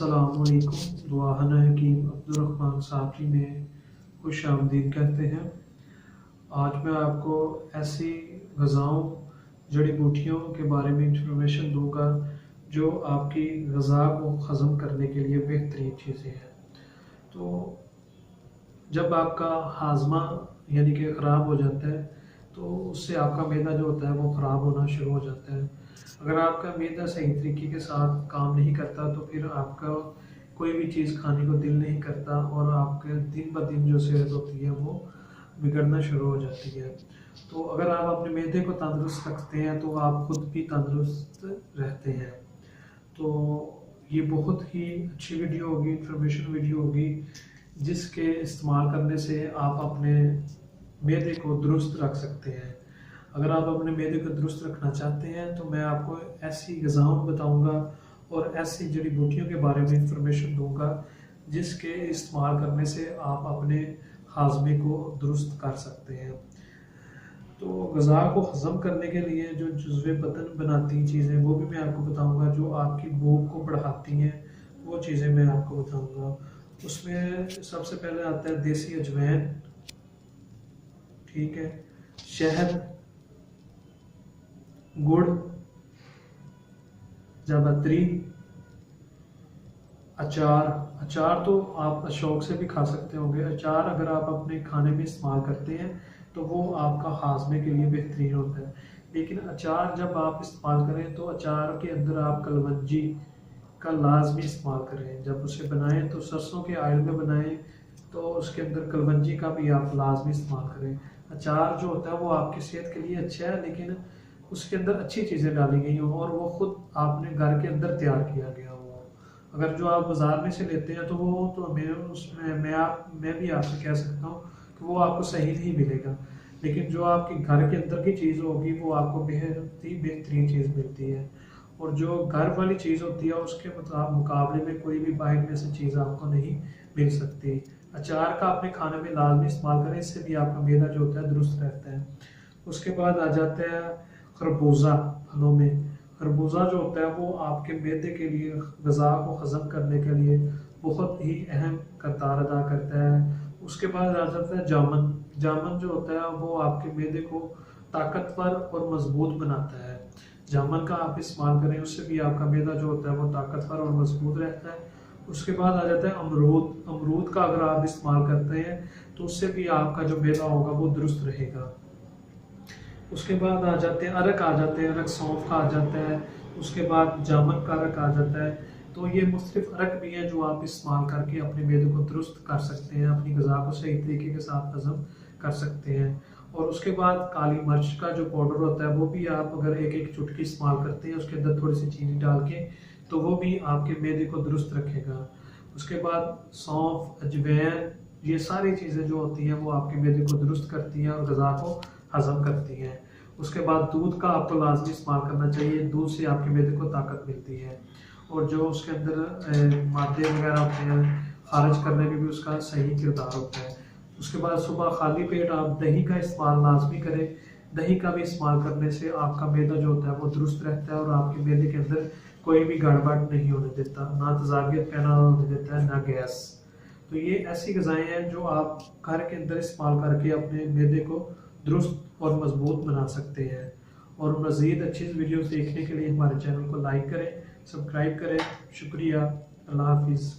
अस्सलामुअलैकुम। दुआहना हकीम अब्दुर्रहमान साफी में खुश आमदीद कहते हैं। आज मैं आपको ऐसी ग़िज़ाओं जड़ी बूटियों के बारे में इंफॉर्मेशन दूंगा जो आपकी ग़िज़ा को हज़म करने के लिए बेहतरीन चीज़ें हैं। तो जब आपका हाजमा यानी कि ख़राब हो जाता है तो उससे आपका मैदा जो होता है वो ख़राब होना शुरू हो जाता है। अगर आपका मैदा सही तरीके के साथ काम नहीं करता तो फिर आपका कोई भी चीज़ खाने को दिल नहीं करता और आपके दिन ब दिन जो सेहत होती है वो बिगड़ना शुरू हो जाती है। तो अगर आप अपने मैदे को तंदुरुस्त रखते हैं तो आप खुद भी तंदुरुस्त रहते हैं। तो ये बहुत ही अच्छी वीडियो होगी, इंफॉर्मेशन वीडियो होगी, जिसके इस्तेमाल करने से आप अपने मैदे को दुरुस्त रख सकते हैं। अगर आप अपने मैदे को दुरुस्त रखना चाहते हैं तो मैं आपको ऐसी ग़िज़ाओं बताऊंगा और ऐसी जड़ी बूटियों के बारे में इंफॉर्मेशन दूंगा जिसके इस्तेमाल करने से आप अपने हाजमे को दुरुस्त कर सकते हैं। तो ग़िज़ा को हज़म करने के लिए जो जुज़्वे बदन बनाती चीज़ें वो भी मैं आपको बताऊंगा, जो आपकी भूख को बढ़ाती हैं वो चीज़ें मैं आपको बताऊंगा। उसमें सबसे पहले आता है देसी अजवाइन, ठीक है, शहद, गुड़, जावित्री, अचार। अचार तो आप शौक से भी खा सकते होंगे। अचार अगर आप अपने खाने में इस्तेमाल करते हैं तो वो आपका हाजमे के लिए बेहतरीन होता है। लेकिन अचार जब आप इस्तेमाल करें तो अचार के अंदर आप कलवंजी का लाजमी इस्तेमाल करें। जब उसे बनाएं तो सरसों के ऑयल में बनाएं तो उसके अंदर कलवंजी का भी आप लाजमी इस्तेमाल करें। अचार जो होता है वो आपकी सेहत के लिए अच्छा है, लेकिन उसके अंदर अच्छी चीज़ें डाली गई हों और वो खुद आपने घर के अंदर तैयार किया गया हो। अगर जो आप बाज़ार में से लेते हैं तो वो तो मैं भी आपसे कह सकता हूँ कि वो आपको सही नहीं मिलेगा। लेकिन जो आपके घर के अंदर की चीज़ होगी वो आपको बेहद ही बेहतरीन चीज़ मिलती है। और जो घर वाली चीज़ होती है उसके मुकाबले में कोई भी बाहर में से चीज़ आपको नहीं मिल सकती। अचार का अपने खाने में लाजमी इस्तेमाल करें, इससे भी आपका मैदा जो होता है दुरुस्त रहता है। उसके बाद आ जाता है खरबूजा। फलों में खरबूजा जो होता है वो आपके मैदे के लिए, ग़िज़ा को हज़म करने के लिए बहुत ही अहम किरदार अदा करता है। उसके बाद आ जाता है जामुन। जामुन जो होता है वो आपके मैदे को ताकतवर और मजबूत बनाता है। जामुन का आप इस्तेमाल करें, उससे भी आपका मैदा जो होता है वो ताकतवर और मजबूत रहता है। उसके बाद आ जाता है अमरूद। अमरूद का अगर आप इस्तेमाल करते हैं तो उससे भी आपका जो मैदा होगा वो दुरुस्त रहेगा। उसके बाद आ जाते हैं अरक, आ जाते हैं अरक, सौंफ का आ जाता है। उसके बाद जामुन का अरक आ जाता है। तो ये मुख्तलिफ अरक भी हैं जो आप इस्तेमाल करके अपने मैदे को दुरुस्त कर सकते हैं, अपनी ग़िज़ा को सही तरीके के साथ हज़म कर सकते हैं। और उसके बाद काली मिर्च का जो पाउडर होता है वो भी आप अगर एक एक चुटकी इस्तेमाल करते हैं, उसके अंदर थोड़ी सी चीनी डाल के, तो वो भी आपके मैदे को दुरुस्त रखेगा। उसके बाद सौंफ, अजवाइन, ये सारी चीज़ें जो होती हैं वो आपके मैदे को दुरुस्त करती हैं और ग़िज़ा को हज़म करती हैं। उसके बाद दूध का आपको लाजमी इस्तेमाल करना चाहिए। दूध से आपके मैदे को ताकत मिलती है और जो उसके अंदर मादे वगैरह होते हैं खारिज करने में भी उसका सही किरदार होता है। उसके बाद सुबह खाली पेट आप दही का इस्तेमाल लाजमी करें। दही का भी इस्तेमाल करने से आपका मैदा जो होता है वो दुरुस्त रहता है और आपके मैदे के अंदर कोई भी गड़बड़ नहीं होने देता, ना तेज़ाबियत पैदा होने देता है, ना गैस। तो ये ऐसी ग़िज़ाएँ हैं जो आप घर के अंदर इस्तेमाल करके अपने मैदे को दुरुस्त और मजबूत बना सकते हैं। और मज़ीद अच्छी वीडियोस देखने के लिए हमारे चैनल को लाइक करें, सब्सक्राइब करें। शुक्रिया। अल्लाह हाफिज़।